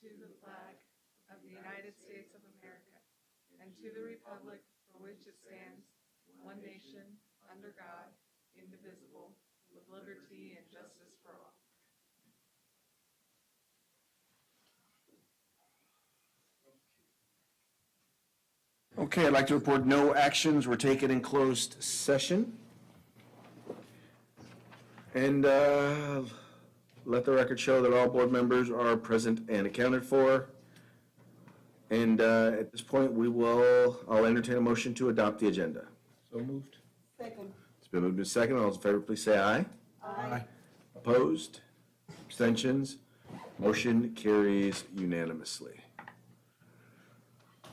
to the flag of the United States of America and to the republic for which it stands, one nation, under God, indivisible, with liberty and justice for all. Okay, I'd like to report no actions were taken in closed session. And let the record show that all board members are present and accounted for. And at this point, I'll entertain a motion to adopt the agenda. So moved. Second. It's been moved and second. All those in favor, please say aye. Aye. Opposed? Abstentions? Motion carries unanimously.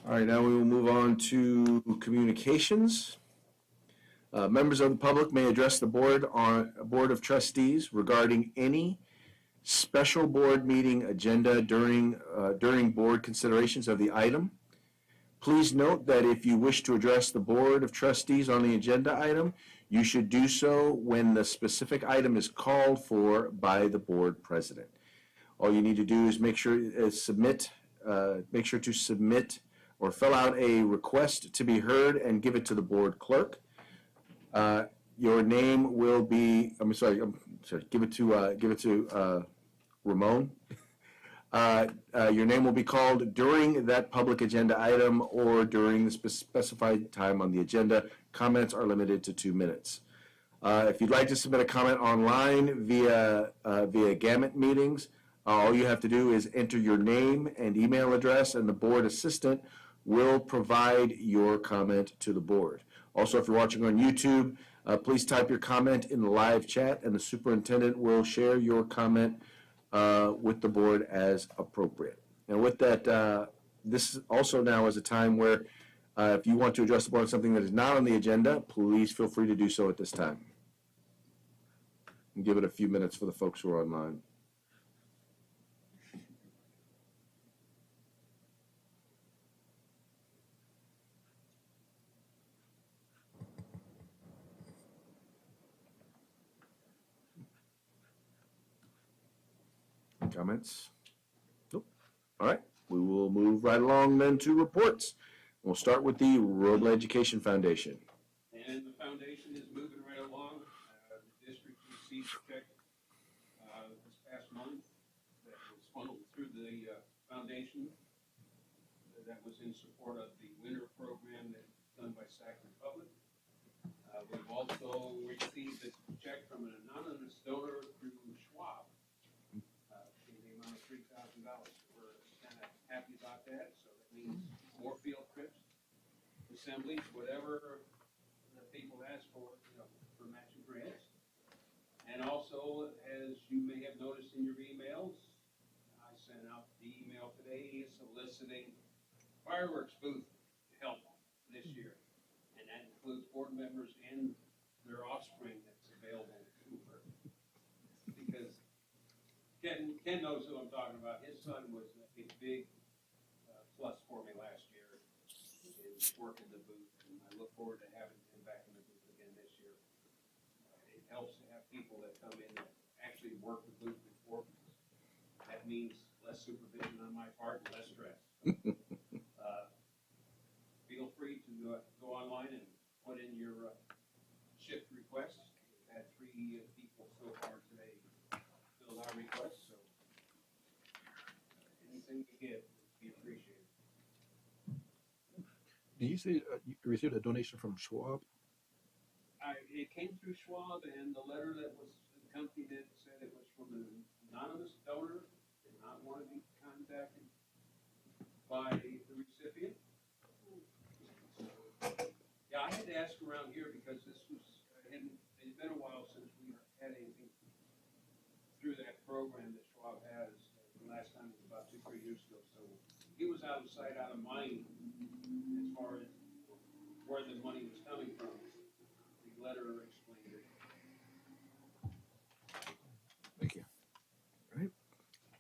All right, now we will move on to communications. Members of the public may address the board of trustees regarding any special board meeting agenda during board considerations of the item. Please note that if you wish to address the board of trustees on the agenda item, you should do so when the specific item is called for by the board president. All you need to do is make sure to submit or fill out a request to be heard and give it to the board clerk. Your name will be, give it to Ramon. Your name will be called during that public agenda item or during the specified time on the agenda. Comments are limited to 2 minutes. If you'd like to submit a comment online via Gamut meetings, all you have to do is enter your name and email address, and the board assistant will provide your comment to the board. Also, if you're watching on YouTube, please type your comment in the live chat, and the superintendent will share your comment with the board as appropriate. And with that, this also now is a time where if you want to address the board on something that is not on the agenda, please feel free to do so at this time. And give it a few minutes for the folks who are online. Comments? Nope. All right. We will move right along then to reports. We'll start with the Robla Education Foundation. And the foundation is moving right along. The district received a check this past month that was funneled through the foundation that was in support of the winter program that's done by Sac Republic. We've also received a check from an anonymous donor through Schwab. Amount of $3,000. We're kind of happy about that. So that means more field trips, assemblies, whatever the people ask for, for matching grants. And also, as you may have noticed in your emails, I sent out the email today soliciting fireworks booth help this year, and that includes board members and their offspring that's available to her. Because Ken knows who I'm talking about. His son was a big plus for me last year in working the booth, and I look forward to having him back in the booth again this year. It helps to have people that come in that actually work the booth before. That means less supervision on my part and less stress. Feel free to go online and put in your shift requests. We've had 3 people so far today fill out requests, so anything we get would be appreciated. Did you say you received a donation from Schwab? It came through Schwab, and the letter that was accompanied it said it was from an anonymous donor, did not want to be contacted by the recipient. So, yeah, I had to ask around here because it's been a while since we had anything through that program that Schwab has. The last time was about 2-3 years ago. So he was out of sight, out of mind as far as where the money was coming from. The letter explained it. Thank you. All right.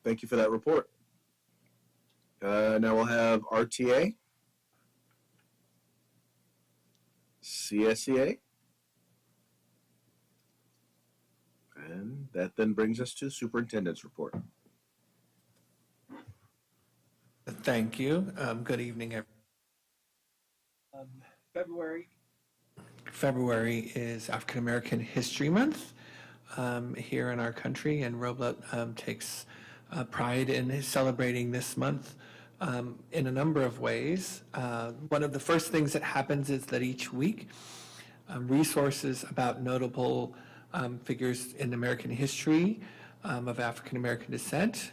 Thank you for that report. Now we'll have RTA, CSEA, and that then brings us to the superintendent's report. Thank you. Good evening, everyone. February. February is African American History Month here in our country, and Robla takes pride in celebrating this month in a number of ways. One of the first things that happens is that each week, resources about notable figures in American history of African American descent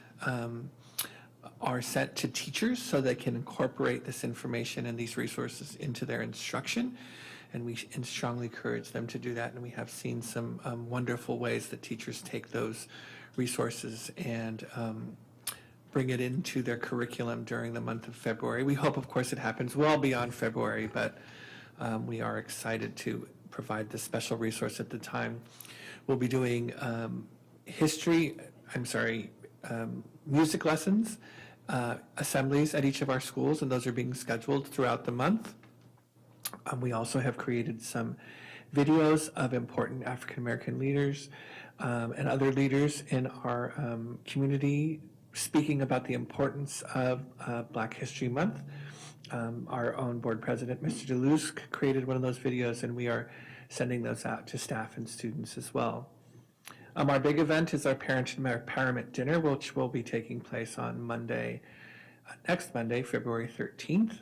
are sent to teachers so they can incorporate this information and these resources into their instruction. And we strongly encourage them to do that. And we have seen some wonderful ways that teachers take those resources and bring it into their curriculum during the month of February. We hope, of course, it happens well beyond February, but we are excited to provide this special resource at the time. We'll be doing music lessons, assemblies at each of our schools, and those are being scheduled throughout the month. We also have created some videos of important African American leaders and other leaders in our community speaking about the importance of Black History Month. Our own board president, Mr. DeLuz, created one of those videos, and we are sending those out to staff and students as well. Our big event is our Parent Empowerment Dinner, which will be taking place on Monday, next Monday, February 13th.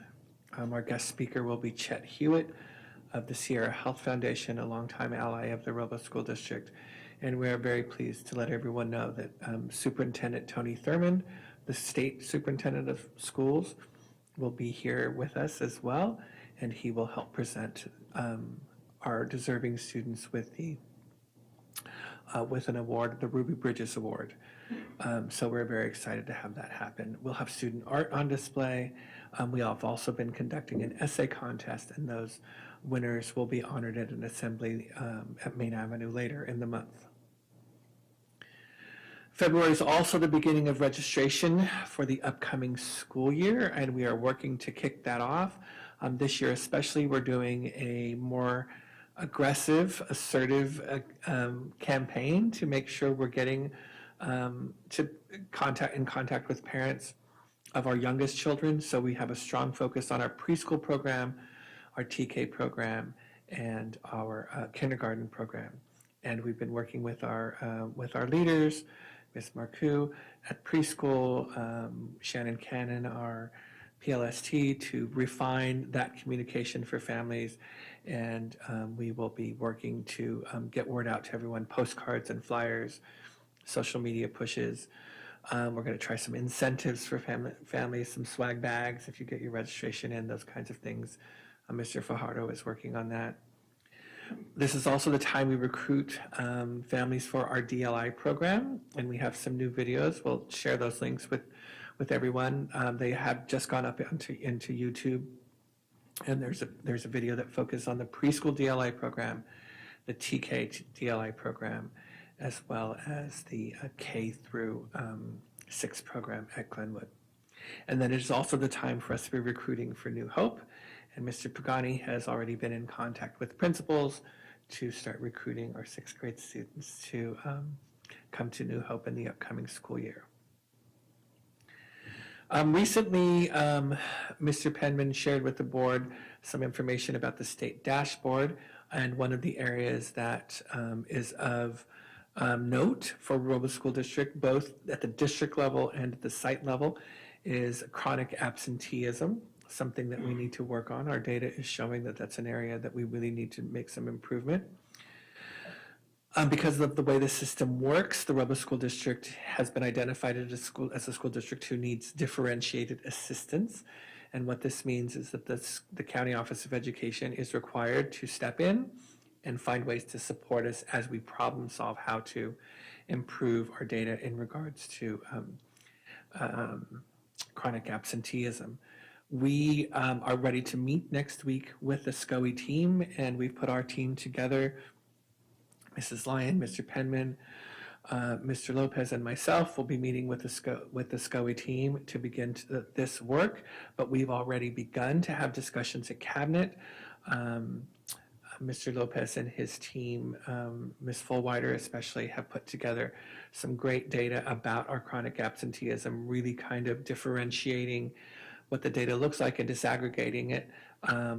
Our guest speaker will be Chet Hewitt of the Sierra Health Foundation, a longtime ally of the Robla School District. And we are very pleased to let everyone know that Superintendent Tony Thurman, the state superintendent of schools, will be here with us as well, and he will help present our deserving students with an award, the Ruby Bridges Award. So we're very excited to have that happen. We'll have student art on display. We have also been conducting an essay contest, and those winners will be honored at an assembly at Main Avenue later in the month. February is also the beginning of registration for the upcoming school year, and we are working to kick that off. This year especially, we're doing a more aggressive, assertive campaign to make sure we're getting in contact with parents of our youngest children. So we have a strong focus on our preschool program, our TK program, and our kindergarten program. And we've been working with our leaders, Ms. Marcoux at preschool, Shannon Cannon, our PLST, to refine that communication for families. And we will be working to get word out to everyone, postcards and flyers, social media pushes. We're going to try some incentives for families, some swag bags if you get your registration in, those kinds of things. Mr. Fajardo is working on that. This is also the time we recruit families for our DLI program, and we have some new videos. We'll share those links with everyone. They have just gone up into YouTube, and there's a video that focuses on the preschool DLI program, the TK DLI program, as well as the K through 6 program at Glenwood. And then it is also the time for us to be recruiting for New Hope. And Mr. Pagani has already been in contact with principals to start recruiting our 6th grade students to come to New Hope in the upcoming school year. Recently, Mr. Penman shared with the board some information about the state dashboard, and one of the areas that is of note for Robla School District, both at the district level and at the site level, is chronic absenteeism, something that we need to work on. Our data is showing that that's an area that we really need to make some improvement. Because of the way the system works, the Robla School District has been identified as a school district who needs differentiated assistance. And what this means is that the County Office of Education is required to step in and find ways to support us as we problem solve how to improve our data in regards to chronic absenteeism. We are ready to meet next week with the SCOE team, and we've put our team together. Mrs. Lyon, Mr. Penman, Mr. Lopez, and myself will be meeting with the SCOE team to begin this work, but we've already begun to have discussions at Cabinet Mr. Lopez and his team, Ms. Fullwider especially, have put together some great data about our chronic absenteeism, really kind of differentiating what the data looks like and disaggregating it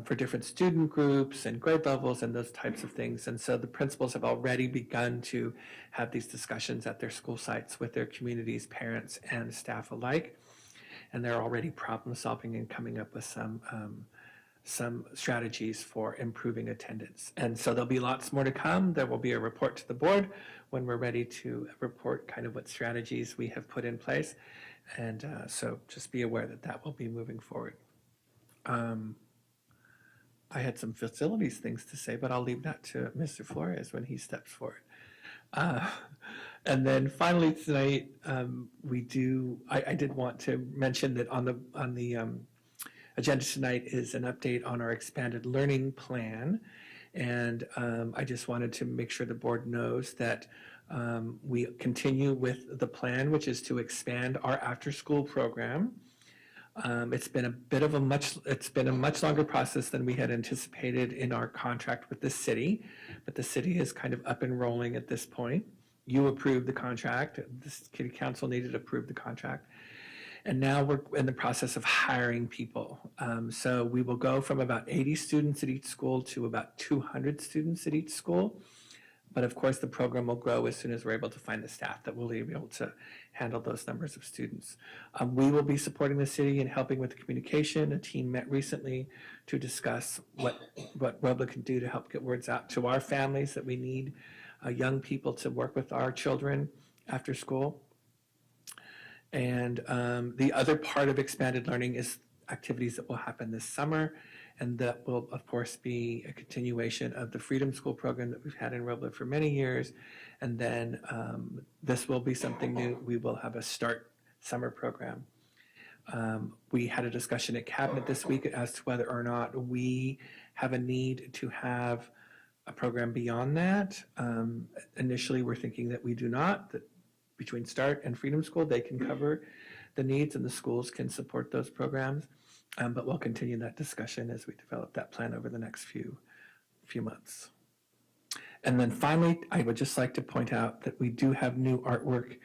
for different student groups and grade levels and those types of things. And so the principals have already begun to have these discussions at their school sites with their communities, parents, and staff alike. And they're already problem solving and coming up with some strategies for improving attendance. And so there'll be lots more to come. There will be a report to the board when we're ready to report kind of what strategies we have put in place. And so just be aware that that will be moving forward. I had some facilities things to say, but I'll leave that to Mr. Flores when he steps forward. And then finally tonight, I did want to mention that on the agenda tonight is an update on our expanded learning plan. And I just wanted to make sure the board knows that we continue with the plan, which is to expand our after-school program. It's been a much longer process than we had anticipated in our contract with the city, but the city is kind of up and rolling at this point. You approved the contract. The city council needed to approve the contract. And now we're in the process of hiring people. So we will go from about 80 students at each school to about 200 students at each school. But of course, the program will grow as soon as we're able to find the staff that will be able to handle those numbers of students. We will be supporting the city and helping with the communication. A team met recently to discuss what Robla can do to help get words out to our families that we need young people to work with our children after school. And the other part of expanded learning is activities that will happen this summer. And that will, of course, be a continuation of the Freedom School program that we've had in Robla for many years. And then this will be something new. We will have a Start Summer program. We had a discussion at Cabinet this week as to whether or not we have a need to have a program beyond that. Initially, we're thinking that we do not, that between Start and Freedom School, they can cover the needs and the schools can support those programs. But we'll continue that discussion as we develop that plan over the next few months. And then finally, I would just like to point out that we do have new artwork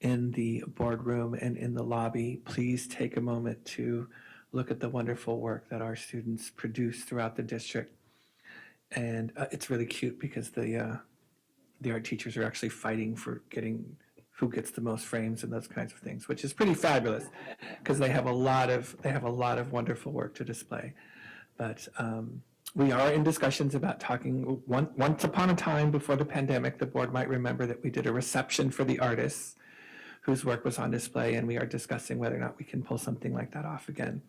in the boardroom and in the lobby. Please take a moment to look at the wonderful work that our students produce throughout the district. And it's really cute because the art teachers are actually fighting for getting who gets the most frames and those kinds of things, which is pretty fabulous because they have a lot of wonderful work to display. But we are in discussions about talking. Once upon a time before the pandemic, the board might remember that we did a reception for the artists whose work was on display, and we are discussing whether or not we can pull something like that off again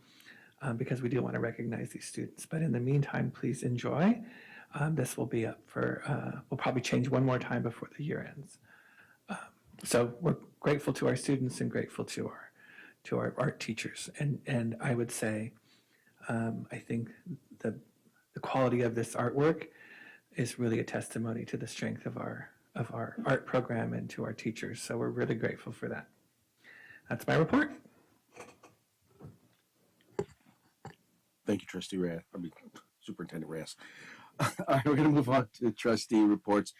because we do want to recognize these students. But in the meantime, please enjoy. This will be up for, we'll probably change one more time before the year ends. So we're grateful to our students and grateful to our art teachers. And I would say, I think the quality of this artwork is really a testimony to the strength of our art program and to our teachers. So we're really grateful for that. That's my report. Thank you, Trustee Reyes. Superintendent Reyes. All right, we're going to move on to trustee reports.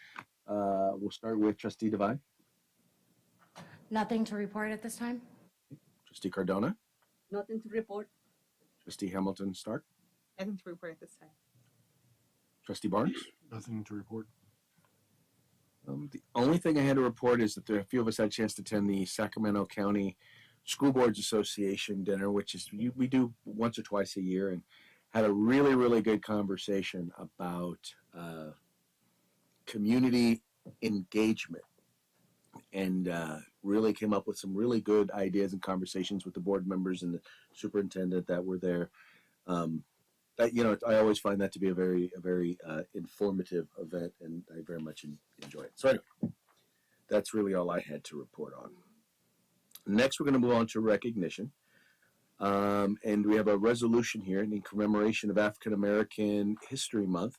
We'll start with Trustee Devine. Nothing to report at this time? Trustee Cardona. Nothing to report. Trustee Hamilton Stark. Nothing to report at this time. Trustee Barnes. Nothing to report. The only thing I had to report is that a few of us had a chance to attend the Sacramento County School Boards Association dinner, which is we do once or twice a year, and had a really, really good conversation about community engagement, and really came up with some really good ideas and conversations with the board members and the superintendent that were there. I always find that to be a very informative event, and I very much enjoy it. So anyway, that's really all I had to report on. Next, we're going to move on to recognition. And we have a resolution here in commemoration of African American History Month.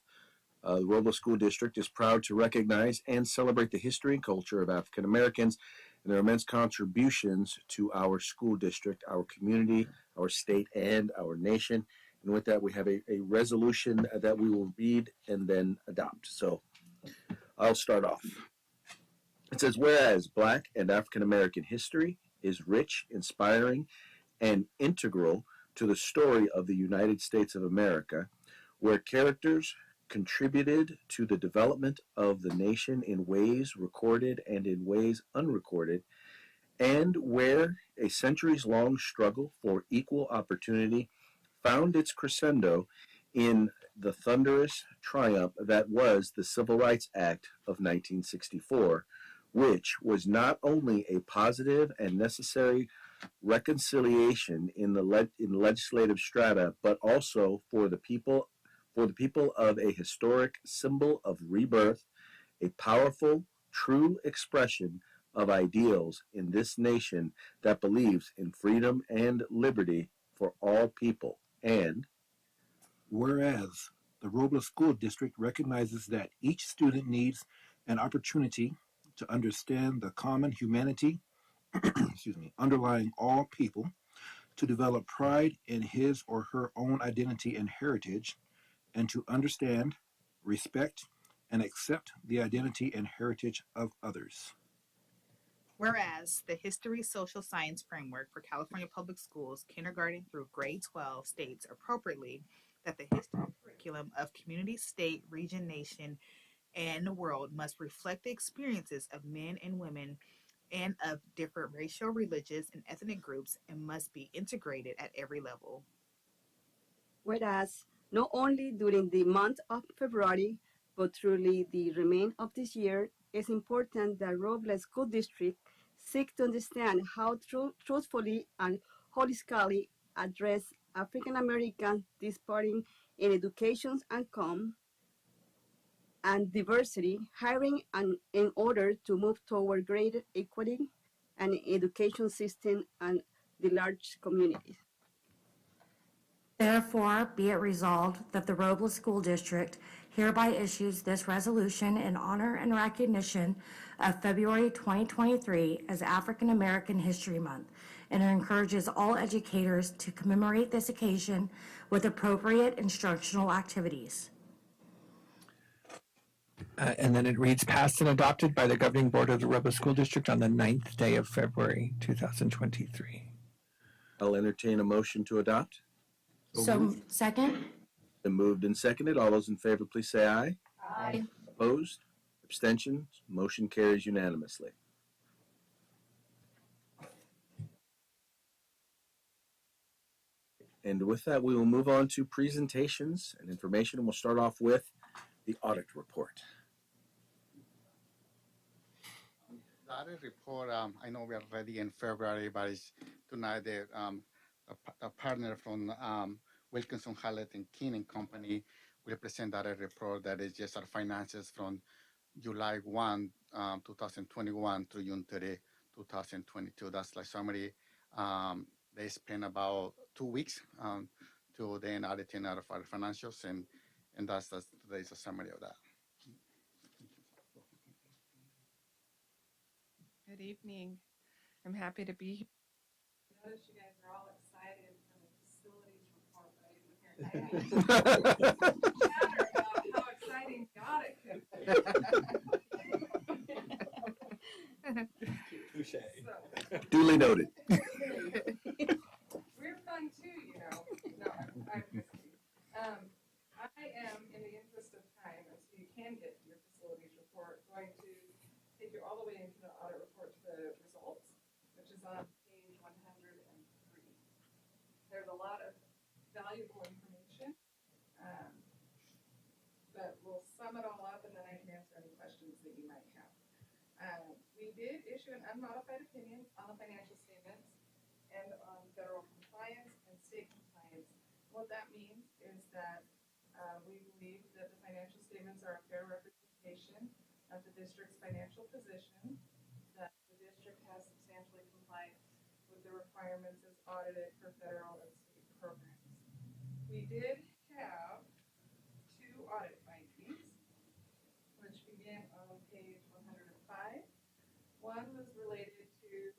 The Robla School District is proud to recognize and celebrate the history and culture of African Americans and their immense contributions to our school district, our community, our state, and our nation. And with that, we have a resolution that we will read and then adopt. So I'll start off. It says, whereas Black and African American history is rich, inspiring, and integral to the story of the United States of America, where characters contributed to the development of the nation in ways recorded and in ways unrecorded, and where a centuries long struggle for equal opportunity found its crescendo in the thunderous triumph that was the Civil Rights Act of 1964, which was not only a positive and necessary reconciliation in the legislative strata, but also for the people of a historic symbol of rebirth, a powerful, true expression of ideals in this nation that believes in freedom and liberty for all people. And Whereas the Robla School District recognizes that each student needs an opportunity to understand the common humanity underlying all people, to develop pride in his or her own identity and heritage, and to understand, respect, and accept the identity and heritage of others. Whereas the History Social Science Framework for California Public Schools, kindergarten through grade 12, states appropriately that the history curriculum of community, state, region, nation, and world must reflect the experiences of men and women and of different racial, religious, and ethnic groups and must be integrated at every level. Whereas not only during the month of February, but truly the remainder of this year, it's important that Robla School District seek to understand how truthfully and holistically address African American disparity in education and diversity, hiring and in order to move toward greater equity and education system and the large communities. Therefore, be it resolved that the Robla School District hereby issues this resolution in honor and recognition of February 2023 as African American History Month, and it encourages all educators to commemorate this occasion with appropriate instructional activities. And then it reads, passed and adopted by the Governing Board of the Robla School District on the 9th day of February, 2023. I'll entertain a motion to adopt. So, second? Been moved and seconded. All those in favor, please say aye. Aye. Opposed? Abstentions? Motion carries unanimously. And with that, we will move on to presentations and information, and we'll start off with the audit report. The audit report, I know we are ready in February, but it's tonight a partner from Wilkinson, Hallett and King and Company will present that report that is just our finances from July 1, 2021 through June 30, 2022. That's like summary. They spent about 2 weeks to then auditing out of our financials, and that's today's a summary of that. Good evening. I'm happy to be here. Notice you guys are all excited for the facilities report, but I didn't hear chatter about how exciting the audit could be. Touche. Duly noted. We're fun too, you know. No, I'm just kidding. I am, in the interest of time, and so you can get your facilities report, going to take you all the way into the audit report to the results, which is on page 103. There's a lot of valuable information, but we'll sum it all up and then I can answer any questions that you might have. We did issue an unmodified opinion on the financial statements and on federal compliance and state compliance. What that means is that we believe that the financial statements are a fair representation of the district's financial position, that the district has substantially complied with the requirements as audited for federal and state programs. We did have 2 audit findings, which begin on page 105. One was related to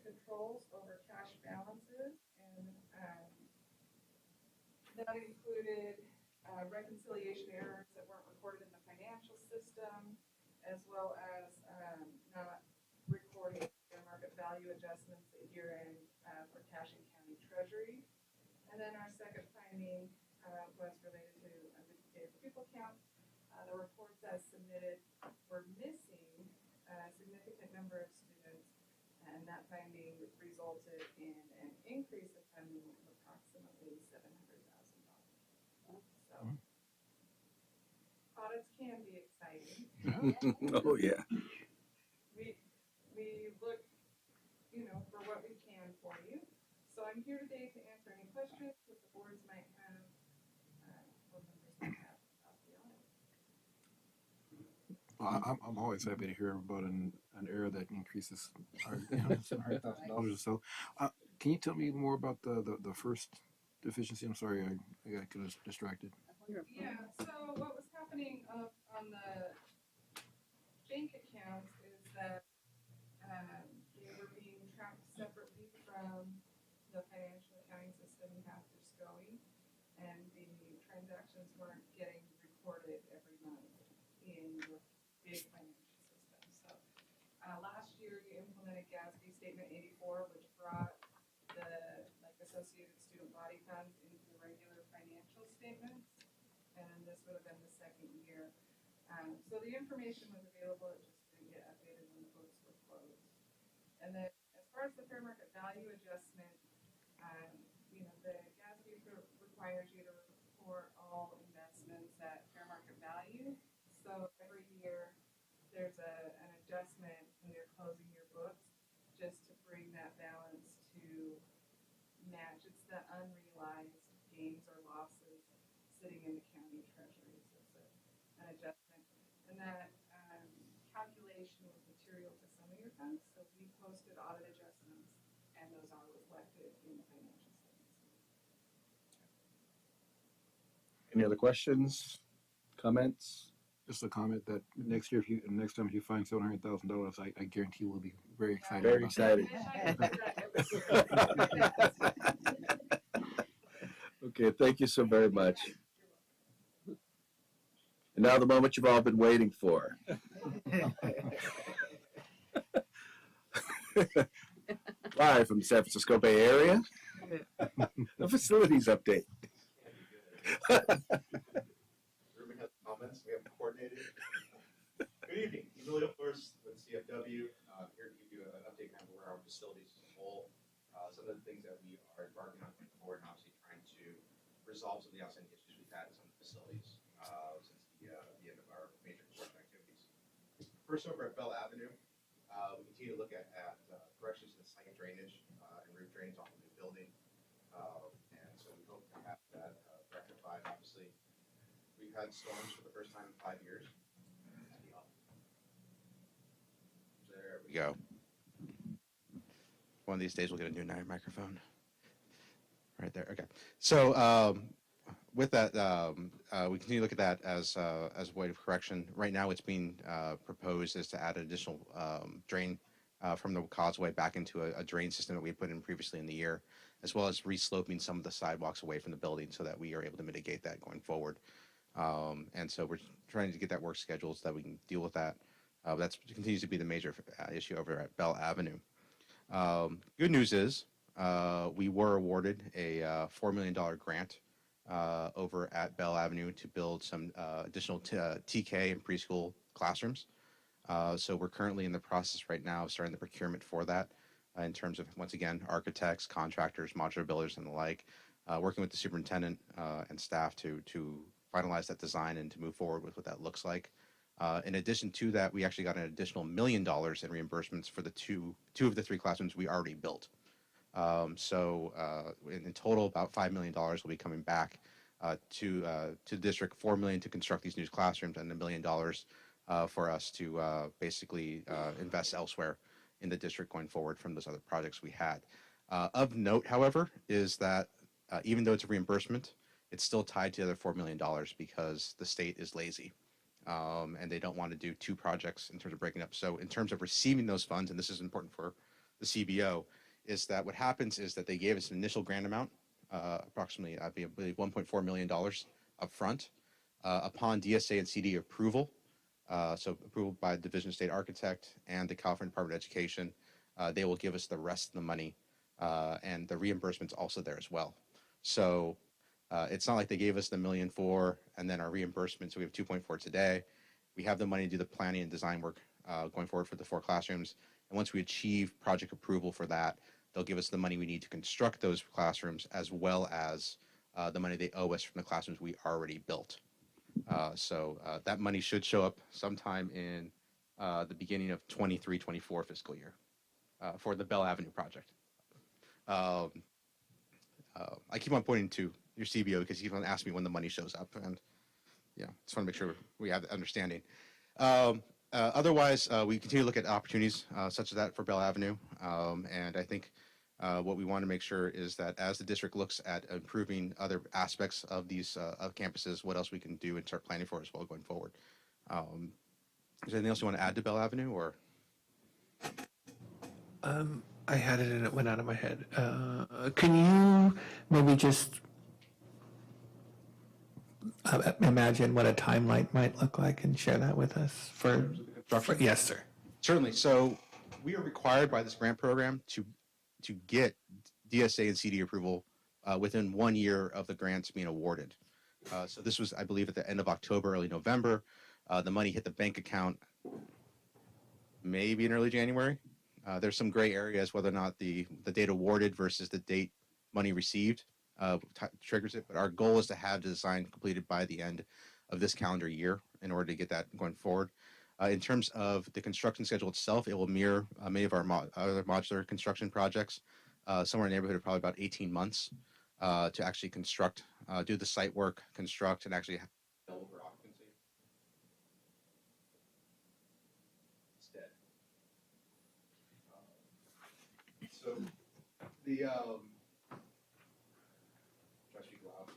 controls over cash balances and that included reconciliation errors that weren't recorded in the financial system, as well as not recording fair market value adjustments at year end for cash and county treasury. And then our second finding was related to a duplicated pupil count. The reports as submitted were missing a significant number of students, and that finding resulted in an increase of funding of approximately $700,000. So audits can be exciting. Oh, yeah. We look, for what we can for you. So I'm here today to answer any questions that the boards might have, board members might have about the audit. I'm always happy to hear about an error that increases $700,000 or so. Can you tell me more about the first deficiency? I'm sorry, I got kind of distracted. Yeah, so what was happening on the bank accounts is that they were being tracked separately from the financial accounting system you have through SCOE, and the transactions weren't getting recorded every month in your big financial system. So last year you implemented GASB Statement 84, which brought the associated student body funds into the regular financial statements, and then this would have been the second year. So the information was available, it just didn't get updated when the books were closed. And then as far as the fair market value adjustment, the GASB requires you to report all investments at fair market value. So every year there's an adjustment when you're closing your books just to bring that balance to match. It's the unrealized gains or losses sitting in the county treasury. So it's an adjustment. And that calculation was material to some of your funds. So we posted audit adjustments, and those are reflected in the financial statements. Any other questions, comments? Just a comment that next time if you find $700,000, I guarantee we'll be very excited. Very about excited. Okay, thank you so very much. And now the moment you've all been waiting for. Live from the San Francisco Bay Area, a facilities update. Ruben has comments. We have coordinated. Good evening. Emilio Flores with CFW. Here to give you an update kind of where our facilities as a whole. Some of the things that we are embarking on going forward, and obviously trying to resolve some of the outstanding issues we've had in some of the facilities since the end of our major construction activities. First, over at Bell Avenue, we continue to look at corrections to the site drainage and roof drains off the new building. And so we hope to have that rectified. Obviously, we've had storms for the first time in 5 years. There we go. One of these days we'll get a new microphone. Right there. Okay. So with that, we continue to look at that as a way of correction. Right now, what's being proposed is to add an additional drain from the causeway back into a drain system that we put in previously in the year, as well as resloping some of the sidewalks away from the building so that we are able to mitigate that going forward. And so we're trying to get that work scheduled so that we can deal with that. That continues to be the major issue over at Bell Avenue. Good news is we were awarded a $4 million grant over at Bell Avenue to build some additional TK and preschool classrooms. So we're currently in the process right now of starting the procurement for that in terms of, once again, architects, contractors, modular builders, and the like, working with the superintendent and staff to finalize that design and to move forward with what that looks like. In addition to that, we actually got an additional $1 million in reimbursements for the two of the three classrooms we already built. So in total, about $5 million will be coming back to the district. $4 million to construct these new classrooms, and $1 million for us to basically invest elsewhere in the district going forward from those other projects we had. Of note, however, is that even though it's a reimbursement, it's still tied to the other $4 million because the state is lazy. And they don't want to do two projects in terms of breaking up. So in terms of receiving those funds, and this is important for the CBO, is that what happens is that they gave us an initial grant amount approximately, I believe, $1.4 million upfront. Upon DSA and CD approval, so approval by the Division of State Architect and the California Department of Education, they will give us the rest of the money, and the reimbursement's also there as well. So it's not like they gave us the $1.4 million and then our reimbursement, so we have 2.4 today. We have the money to do the planning and design work going forward for the 4 classrooms. And once we achieve project approval for that, they'll give us the money we need to construct those classrooms, as well as the money they owe us from the classrooms we already built. So that money should show up sometime in the beginning of 23-24 fiscal year for the Bell Avenue project. I keep on pointing to your CBO because he's going to ask me when the money shows up, and yeah, just want to make sure we have the understanding. Otherwise, we continue to look at opportunities such as that for Bell Avenue, and I think what we want to make sure is that as the district looks at improving other aspects of these of campuses, what else we can do and start planning for as well going forward. Is there anything else you want to add to Bell Avenue, or? I had it and it went out of my head. Can you maybe just imagine what a timeline might look like and share that with us for yes, sir. Certainly. So we are required by this grant program to get DSA and CD approval within 1 year of the grants being awarded. So this was, I believe, at the end of October, early November. The money hit the bank account maybe in early January. There's some gray areas whether or not the date awarded versus the date money received triggers it. But our goal is to have the design completed by the end of this calendar year in order to get that going forward. In terms of the construction schedule itself, it will mirror many of our other modular construction projects, somewhere in the neighborhood of probably about 18 months to actually construct, do the site work, construct, and actually have over occupancy. It's dead. So the try to speak loud.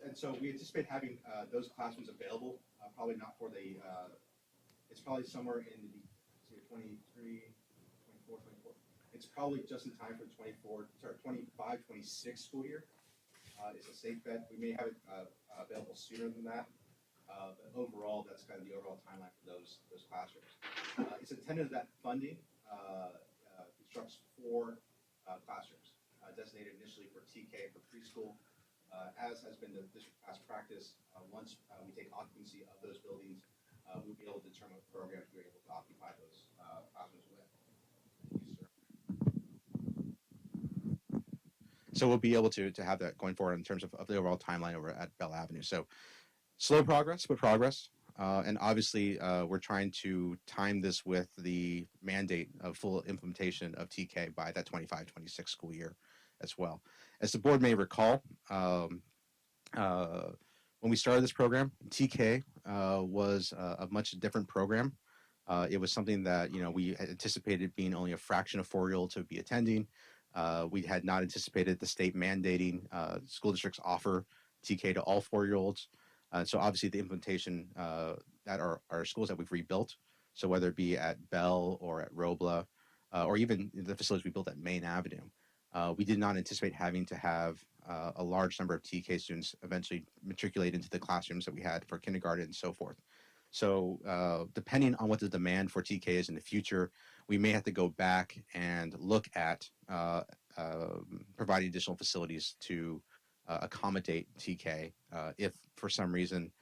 And so we anticipate having those classrooms available. Probably not for the. It's probably somewhere in the 23, 24, 24. It's probably just in time for the 25, 26 school year. It's a safe bet. We may have it available sooner than that. But overall, that's kind of the overall timeline for those classrooms. It's intended that funding constructs 4 classrooms designated initially for TK for preschool. As has been the district past practice, once we take occupancy of those buildings, we'll be able to determine what programs we're able to occupy those classrooms with. So we'll be able to have that going forward in terms of the overall timeline over at Bell Avenue. So slow progress, but progress. And obviously, we're trying to time this with the mandate of full implementation of TK by that 25-26 school year as well. As the board may recall, when we started this program, TK was a much different program. It was something that we had anticipated being only a fraction of 4-year-olds who would be attending. We had not anticipated the state mandating school districts offer TK to all 4-year-olds. So obviously the implementation at our schools that we've rebuilt, so whether it be at Bell or at Robla, or even the facilities we built at Main Avenue, we did not anticipate having to have a large number of TK students eventually matriculate into the classrooms that we had for kindergarten and so forth. So depending on what the demand for TK is in the future, we may have to go back and look at providing additional facilities to accommodate TK if for some reason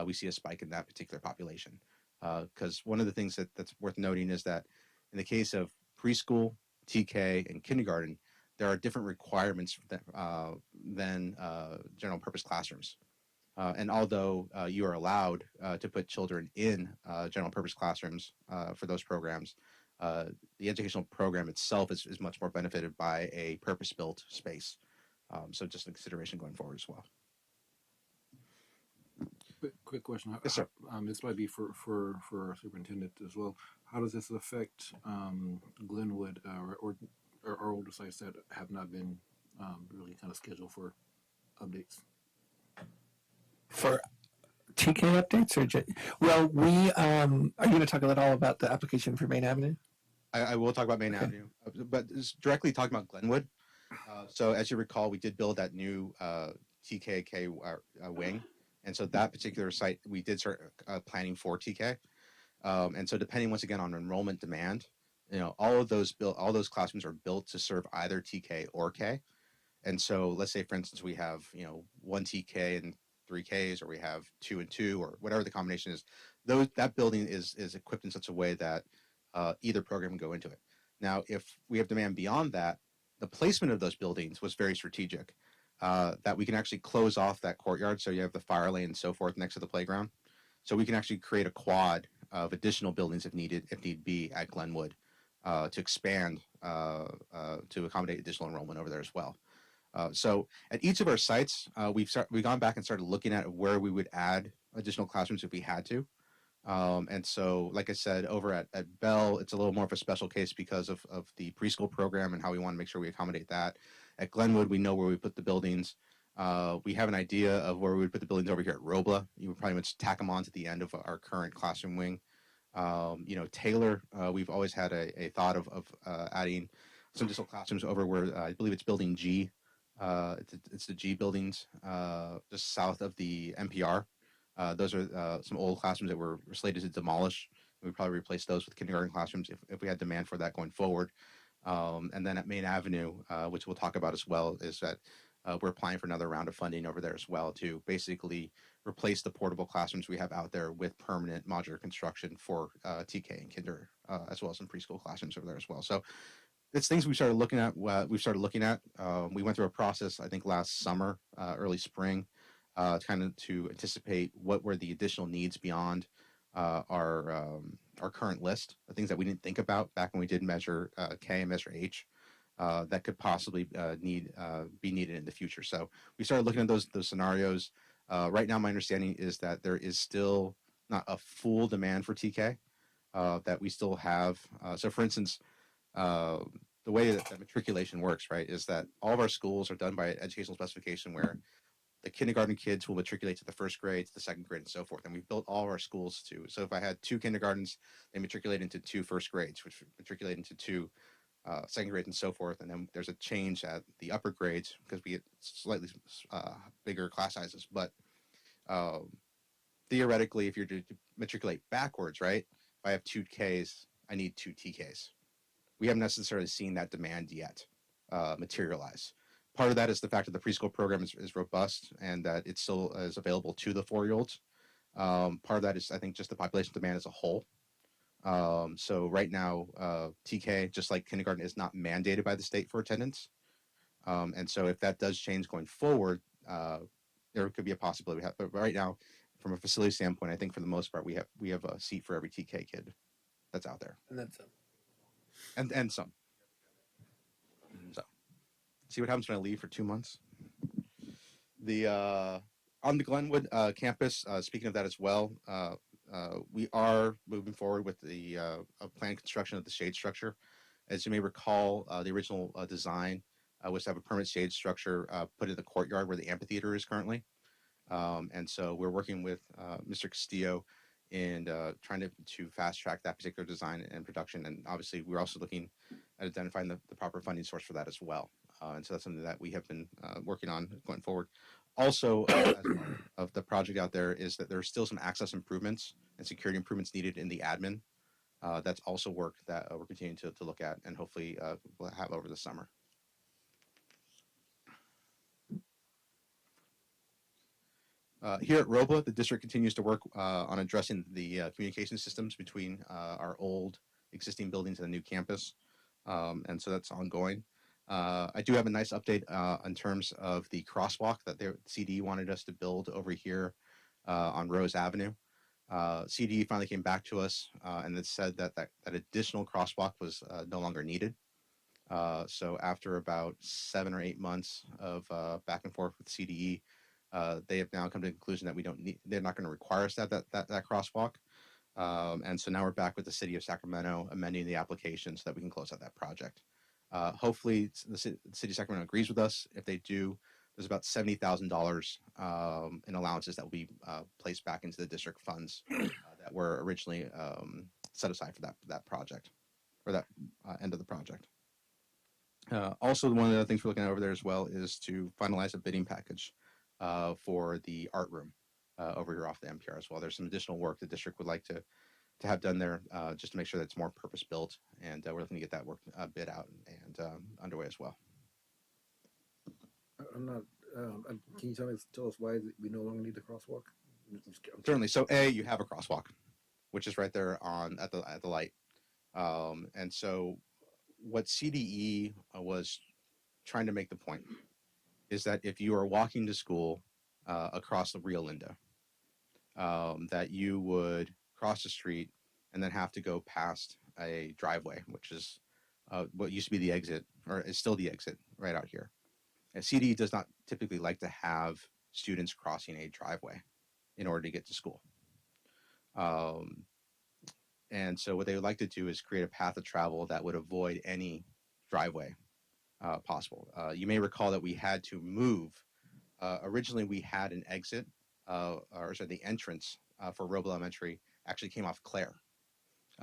we see a spike in that particular population. Because one of the things that's worth noting is that in the case of preschool, TK, and kindergarten, there are different requirements than general purpose classrooms. And although you are allowed to put children in general purpose classrooms for those programs, the educational program itself is much more benefited by a purpose-built space. So just a consideration going forward as well. Quick question. Yes, sir. This might be for our superintendent as well. How does this affect Glenwood or older sites that have not been really kind of scheduled for updates? For TK updates well, we are you going to talk a little about the application for Main Avenue? I will talk about Main Avenue, but directly talking about Glenwood. So as you recall, we did build that new TKK wing, and so that particular site we did start planning for TK. And so depending once again on enrollment demand, all those classrooms are built to serve either TK or K. And so let's say, for instance, we have one TK and three Ks, or we have two and two, or whatever the combination is. That building is equipped in such a way that either program can go into it. Now, if we have demand beyond that, the placement of those buildings was very strategic. That we can actually close off that courtyard, so you have the fire lane and so forth next to the playground. So we can actually create a quad of additional buildings if need be at Glenwood to expand to accommodate additional enrollment over there as well. So at each of our sites, we've gone back and started looking at where we would add additional classrooms if we had to. And so, like I said, over at Bell, it's a little more of a special case because of the preschool program and how we want to make sure we accommodate that. At Glenwood, we know where we put the buildings. We have an idea of where we would put the buildings over here at Robla. You would probably just tack them on to the end of our current classroom wing. Taylor, we've always had a thought of adding some additional classrooms over where I believe it's building G. It's the G buildings just south of the NPR. Those are some old classrooms that were slated to demolish. We'd probably replace those with kindergarten classrooms if we had demand for that going forward. And then at Main Avenue, which we'll talk about as well, is that we're applying for another round of funding over there as well to basically replace the portable classrooms we have out there with permanent modular construction for TK and kinder, as well as some preschool classrooms over there as well. So it's things we started looking at. We went through a process, I think, last summer, early spring, to anticipate what were the additional needs beyond our current list of things that we didn't think about back when we did measure K and measure H that could possibly be needed in the future. So we started looking at those scenarios. Right now, my understanding is that there is still not a full demand for TK, that we still have. So for instance, the way that matriculation works, right, is that all of our schools are done by educational specification where the kindergarten kids will matriculate to the first grade, to the second grade, and so forth. And we've built all of our schools to. So if I had two kindergartens, they matriculate into two first grades, which matriculate into two second grades, and so forth. And then there's a change at the upper grades because we get slightly bigger class sizes. But theoretically, if you're to matriculate backwards, right, if I have two Ks, I need two TKs. We haven't necessarily seen that demand yet materialize. Part of that is the fact that the preschool program is robust and that it still is available to the 4-year-olds. Part of that is, I think, just the population demand as a whole. So right now, TK, just like kindergarten, is not mandated by the state for attendance. And so if that does change going forward, there could be a possibility. But right now, from a facility standpoint, I think for the most part, we have a seat for every TK kid that's out there. And that's it. And some. So, see what happens when I leave for 2 months. On the Glenwood campus, speaking of that as well, we are moving forward with the planned construction of the shade structure. As you may recall, the original design was to have a permanent shade structure put in the courtyard where the amphitheater is currently. And so we're working with Mr. Castillo and trying to fast track that particular design and production. And obviously, we're also looking at identifying the proper funding source for that as well. And so that's something that we have been working on going forward. Also, as part of the project out there is that there's still some access improvements and security improvements needed in the admin. That's also work that we're continuing to look at and hopefully we'll have over the summer. Here at Robla, the district continues to work on addressing the communication systems between our old existing buildings and the new campus. And so that's ongoing. I do have a nice update in terms of the crosswalk that the CD wanted us to build over here on Rose Avenue. CD finally came back to us and it said that additional crosswalk was no longer needed. So after about 7 or 8 months of back and forth with CDE, they have now come to the conclusion that they're not going to require us that crosswalk. And so now we're back with the city of Sacramento amending the application so that we can close out that project. Hopefully the city of Sacramento agrees with us. If they do, there's about $70,000 in allowances that will be placed back into the district funds that were originally set aside for that project or that end of the project. Also, one of the other things we're looking at over there as well is to finalize a bidding package for the art room over here off the MPR as well. There's some additional work the district would like to have done there just to make sure that it's more purpose built, and we're looking to get that work bid out and underway as well. I'm not. Can you tell us why we no longer need the crosswalk? Certainly. So, you have a crosswalk, which is right there at the light, and so what CDE was trying to make the point is that if you are walking to school across the Rio Linda, that you would cross the street and then have to go past a driveway, which is what used to be the exit, or is still the exit right out here. And CDE does not typically like to have students crossing a driveway in order to get to school. And so what they would like to do is create a path of travel that would avoid any driveway possible. You may recall that we had to move. Originally, we had an exit, the entrance for Robla Elementary actually came off Claire.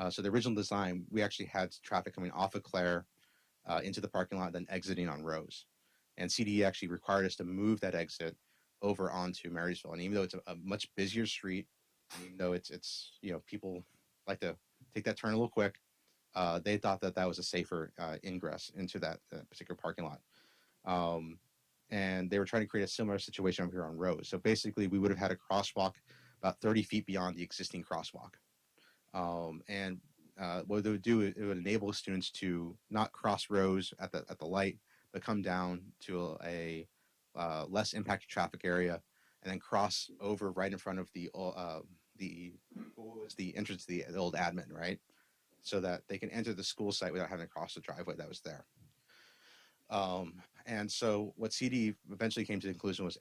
So the original design, we actually had traffic coming off of Claire into the parking lot, then exiting on Rose. And CDE actually required us to move that exit over onto Marysville. And even though it's a much busier street, even though it's people like to take that turn a little quick, they thought that was a safer ingress into that particular parking lot. And they were trying to create a similar situation over here on Rose. So basically, we would have had a crosswalk about 30 feet beyond the existing crosswalk. And what they would do, it would enable students to not cross Rose at the light, but come down to a less impacted traffic area, and then cross over right in front of the entrance to the old admin, right? So that they can enter the school site without having to cross the driveway that was there. And so what CD eventually came to the conclusion was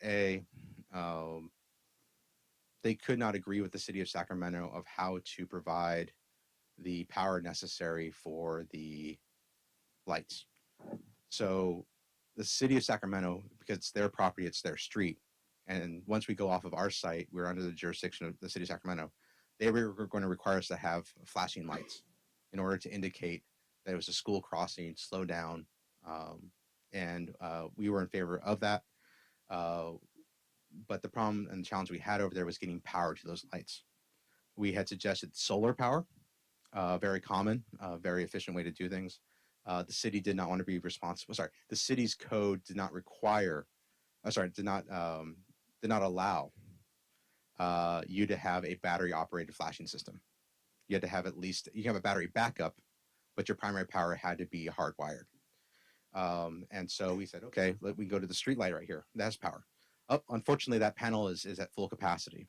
they could not agree with the city of Sacramento of how to provide the power necessary for the lights. So the city of Sacramento, because it's their property, it's their street. And once we go off of our site, we're under the jurisdiction of the city of Sacramento. They were going to require us to have flashing lights in order to indicate that it was a school crossing, slow down. And we were in favor of that. But the problem and challenge we had over there was getting power to those lights. We had suggested solar power, very common, very efficient way to do things. The city did not want to be responsible. Sorry, the city's code did not require, did not allow you to have a battery operated flashing system. You had to have at least, you can have a battery backup, but your primary power had to be hardwired. And so we said, okay, we can go to the street light right here. That has power. Unfortunately, that panel is at full capacity.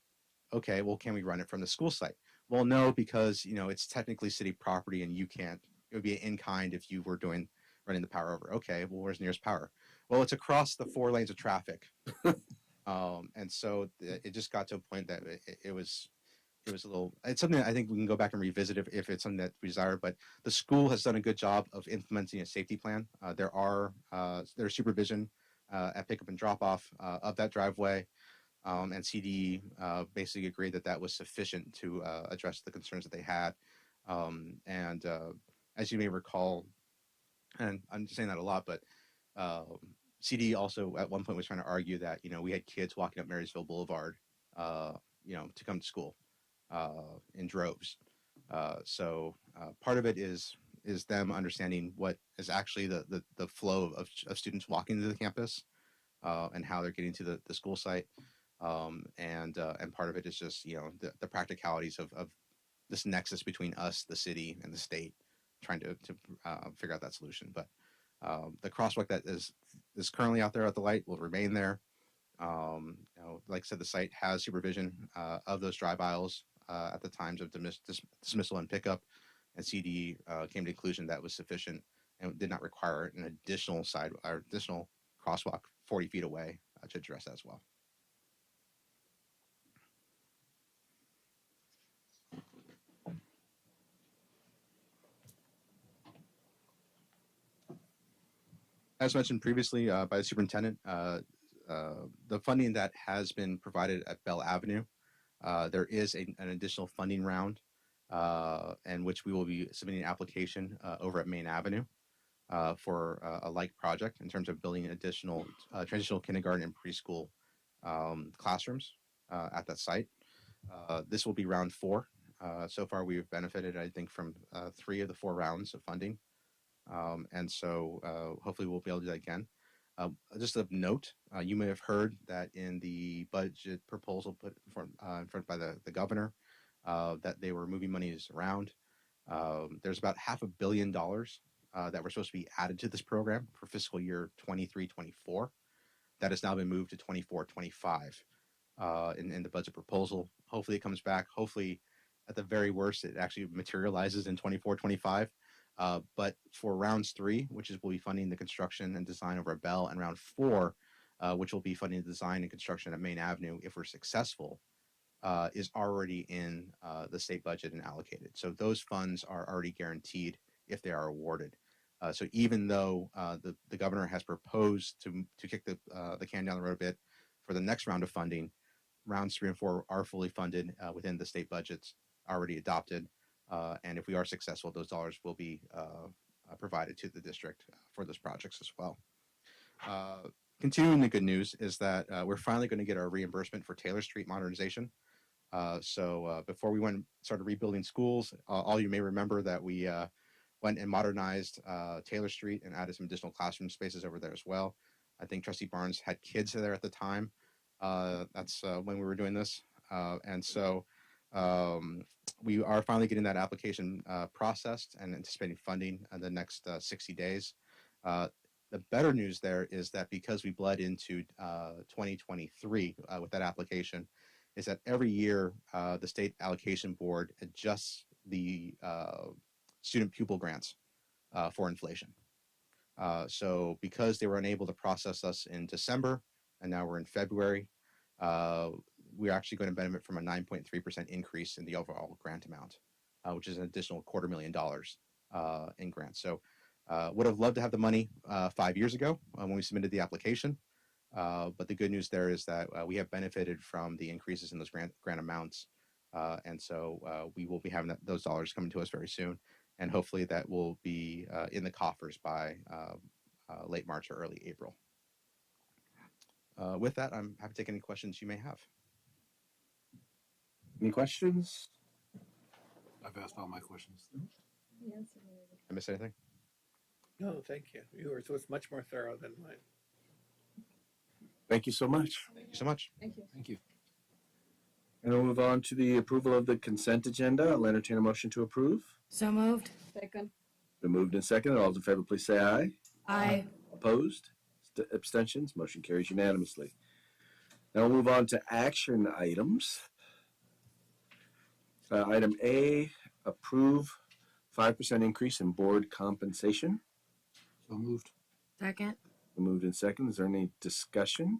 Okay, well, can we run it from the school site? Well, no, because it's technically city property, and you can't. It would be in kind if you were running the power over. Okay, well, where's nearest power? Well, it's across the 4 lanes of traffic. And so it just got to a point that it was a little. It's something that I think we can go back and revisit if it's something that we desire. But the school has done a good job of implementing a safety plan. There's supervision at pickup and drop off of that driveway. And CD basically agreed that was sufficient to address the concerns that they had. As you may recall, and I'm saying that a lot, but CD also at one point was trying to argue that we had kids walking up Marysville Boulevard, to come to school in droves. So part of it is them understanding what is actually the flow of students walking to the campus and how they're getting to the school site. And part of it is just the practicalities of this nexus between us, the city, and the state, trying to figure out that solution. But the crosswalk that is currently out there at the light will remain there. Like I said, the site has supervision of those drive aisles at the times of dismissal and pickup, and CD came to the conclusion that was sufficient and did not require an additional additional crosswalk 40 feet away to address that as well. As mentioned previously by the superintendent, the funding that has been provided at Bell Avenue, there is an additional funding round in which we will be submitting an application over at Main Avenue. for a like project in terms of building additional transitional kindergarten and preschool classrooms at that site. This will be round 4. So far, we've benefited, I think, from 3 of the 4 rounds of funding. And so hopefully we'll be able to do that again. Just of note, you may have heard that in the budget proposal put in front by the governor, that they were moving monies around. There's about $500 million that were supposed to be added to this program for fiscal year 23-24. That has now been moved to 24-25 in the budget proposal. Hopefully it comes back. Hopefully, at the very worst, it actually materializes in 24-25. But for rounds 3, which will be funding the construction and design over at Bell, and round 4, which will be funding the design and construction at Main Avenue, if we're successful, is already in the state budget and allocated. So those funds are already guaranteed if they are awarded. So even though the governor has proposed to kick the can down the road a bit for the next round of funding, rounds 3 and 4 are fully funded within the state budgets already adopted. And if we are successful, those dollars will be provided to the district for those projects as well. Continuing the good news is that we're finally going to get our reimbursement for Taylor Street modernization. So before we started rebuilding schools, all you may remember that we went and modernized Taylor Street and added some additional classroom spaces over there as well. I think Trustee Barnes had kids there at the time. That's when we were doing this. And so we are finally getting that application processed and anticipating funding in the next 60 days. The better news there is that because we bled into 2023 with that application, is that every year the state allocation board adjusts the student pupil grants for inflation. So because they were unable to process us in December, and now we're in February, we're actually going to benefit from a 9.3% increase in the overall grant amount, which is an additional $250,000 in grants. So would have loved to have the money 5 years ago when we submitted the application. But the good news there is that we have benefited from the increases in those grant amounts. And so we will be having those dollars coming to us very soon. And hopefully that will be in the coffers by late March or early April. With that, I'm happy to take any questions you may have. Any questions? I've asked all my questions. I miss anything? No, thank you. Yours was much more thorough than mine. Thank you so much. Thank you so much. Thank you. Thank you. And we'll move on to the approval of the consent agenda. I'll entertain a motion to approve. So moved. Second. Been moved and seconded. All those in favor, please say aye. Aye. Opposed? Abstentions? Motion carries unanimously. Now we'll move on to action items. Item A, approve 5% increase in board compensation. So moved. Second. Moved in second. Is there any discussion?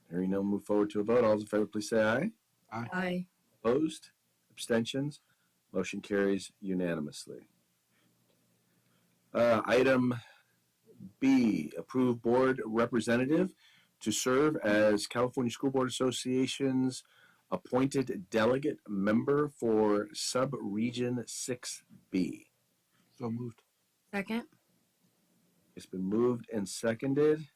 Hearing none, move forward to a vote. All those in favor, please say aye. Aye. Opposed? Abstentions? Motion carries unanimously. Item B, approve board representative to serve as California School Board Association's appointed delegate member for Sub-Region 6B. So moved. Second. It's been moved and seconded.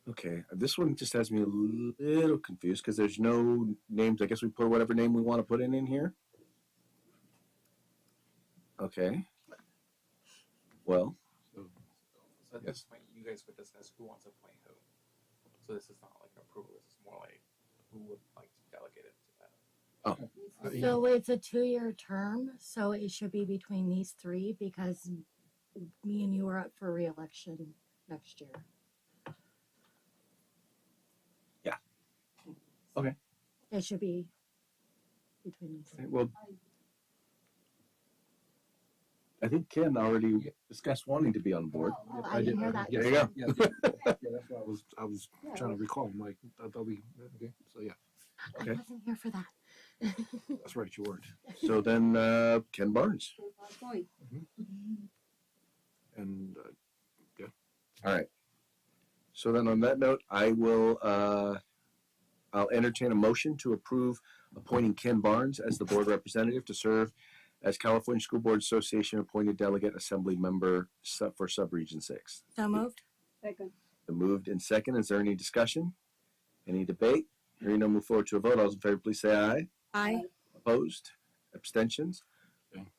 Okay, this one just has me a little confused because there's no names. I guess we put whatever name we want to put in here. Okay. Well, So at Yes. this point, you guys would discuss who wants to appoint who. So this is not like an approval, this is more like who would like to delegate it to that. So it's a 2-year term, so it should be between these 3 because me and you are up for re-election next year. Yeah. Okay. It should be between these 3. well, I think Ken already discussed wanting to be on board. Oh, I didn't hear that. There you go. Yeah, that's what I was trying to recall. I'm like, I thought we, okay, so yeah, Okay. I wasn't here for that. that's right, you weren't. So then, Ken Barnes. Point. And All right. So then on that note, I will, I'll entertain a motion to approve appointing Ken Barnes as the board representative to serve as California School Board Association appointed delegate assembly member for Subregion 6? So moved. Second. Been moved and second. Is there any discussion? Any debate? Hearing none, move forward to a vote. All those in favor, please say aye. Aye. Opposed? Abstentions?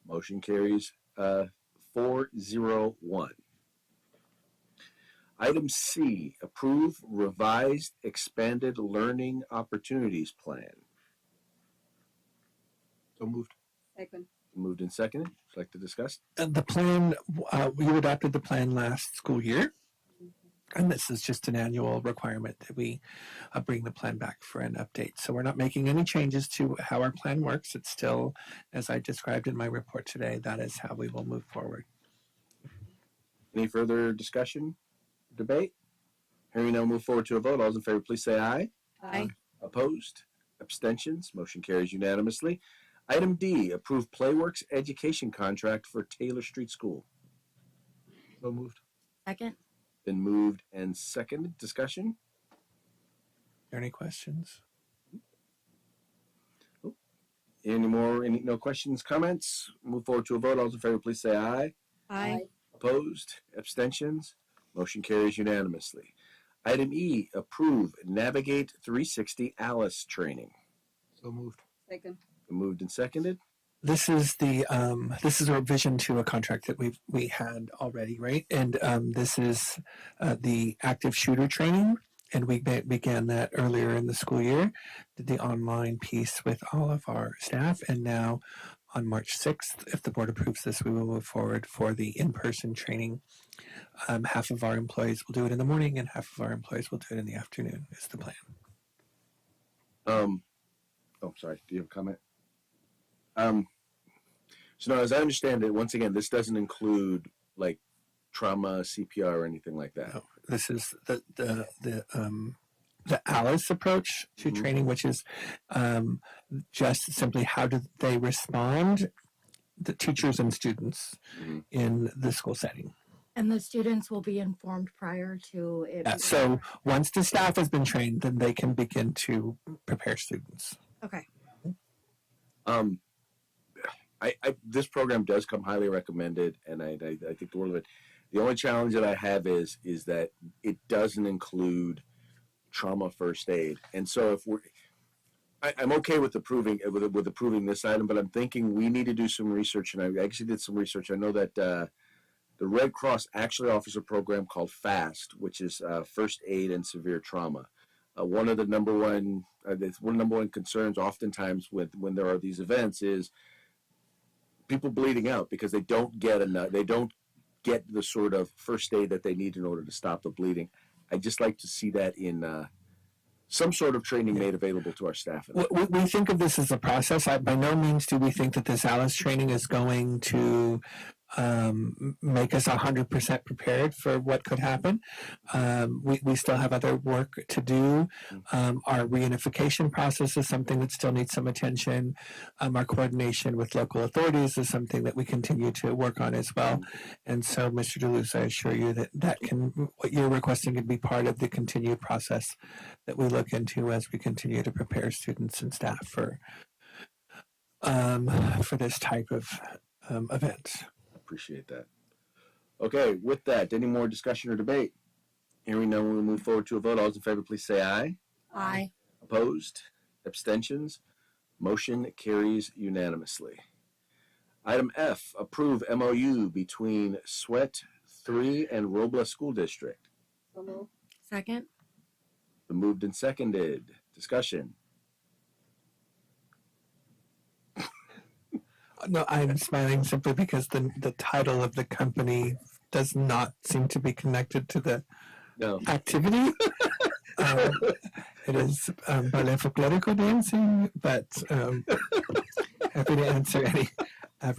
Motion carries 401. Item C, approve revised expanded learning opportunities plan. So moved. Second. Moved and seconded. Would you like to discuss? And the plan, we adopted the plan last school year. And this is just an annual requirement that we bring the plan back for an update. So we're not making any changes to how our plan works. It's still, as I described in my report today, that is how we will move forward. Any further discussion, debate? Hearing none, move forward to a vote. All those in favor, please say aye. Aye. Opposed? Abstentions? Motion carries unanimously. Item D, approve Playworks education contract for Taylor Street School. So moved. Second. Been moved and seconded. Discussion? Are there any questions? No questions, comments? Move forward to a vote. All those in favor, please say aye. Aye. Opposed? Abstentions? Motion carries unanimously. Item E, approve Navigate 360 Alice training. So moved. Second. Been moved and seconded. This is a revision to a contract that we had already, right? And this is the active shooter training, and we began that earlier in the school year. Did the online piece with all of our staff, and now on March 6th, if the board approves this, we will move forward for the in-person training. Half of our employees will do it in the morning, and half of our employees will do it in the afternoon. Is the plan. Sorry. Do you have a comment? So now, as I understand it, once again, this doesn't include like trauma, CPR, or anything like that. No, this is the Alice approach to training, which is just simply how do they respond, the teachers and students in the school setting. And the students will be informed prior to it. Yeah, so once the staff has been trained, then they can begin to prepare students. Okay. This program does come highly recommended, and I think the world of it. The only challenge that I have is that it doesn't include trauma first aid, and so if I'm okay with approving this item, but I'm thinking we need to do some research, and I actually did some research. I know that the Red Cross actually offers a program called FAST, which is first aid and severe trauma. One of the number one concerns oftentimes when there are these events is people bleeding out because they don't get the sort of first aid that they need in order to stop the bleeding. I'd just like to see that in some sort of training made available to our staff. We think of this as a process. By no means do we think that this Alice training is going to make us 100% prepared for what could happen. We still have other work to do. Our reunification process is something that still needs some attention. Our coordination with local authorities is something that we continue to work on as well. And so, Mr. DeLuz, I assure you that what you're requesting can be part of the continued process that we look into as we continue to prepare students and staff for this type of event. Appreciate that. Okay, with that, any more discussion or debate? Hearing none, we'll move forward to a vote. All those in favor, please say aye. Aye. Opposed? Abstentions? Motion carries unanimously. Item F, approve MOU between Sweat 3 and Robla School District. So moved. Second. Been moved and seconded. Discussion. No, I'm smiling simply because the title of the company does not seem to be connected to the activity. It is ballet folklorico dancing, but happy to answer any. I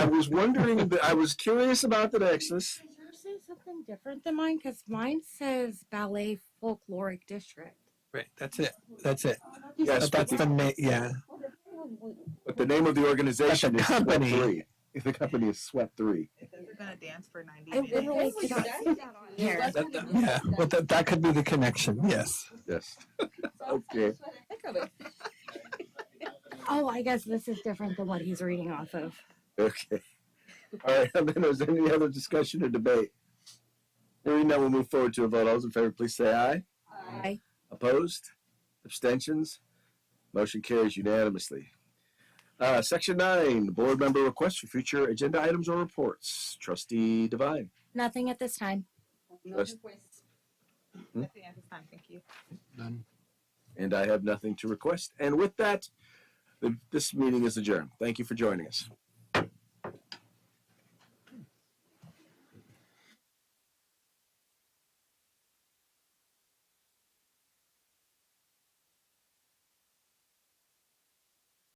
was wondering, I was curious about the nexus. Does yours say something different than mine? Because mine says Ballet Folkloric District. Right, that's it. Yes, That's the name. Yeah. But the name of the organization But the is company. Sweat 3. The company is Sweat 3. We're gonna dance for 90 I minutes. literally could not see that on here. Yeah, but that could be the connection. Yes. Yes. Okay. Oh, I guess this is different than what he's reading off of. Okay. All right, and then is there any other discussion or debate? Hearing none, we'll move forward to a vote. All those in favor, please say aye. Aye. Opposed? Abstentions? Motion carries unanimously. Section 9, board member requests for future agenda items or reports. Trustee Devine. Nothing at this time. Trust- Nothing at this time, thank you. None. And I have nothing to request. And with that, this meeting is adjourned. Thank you for joining us.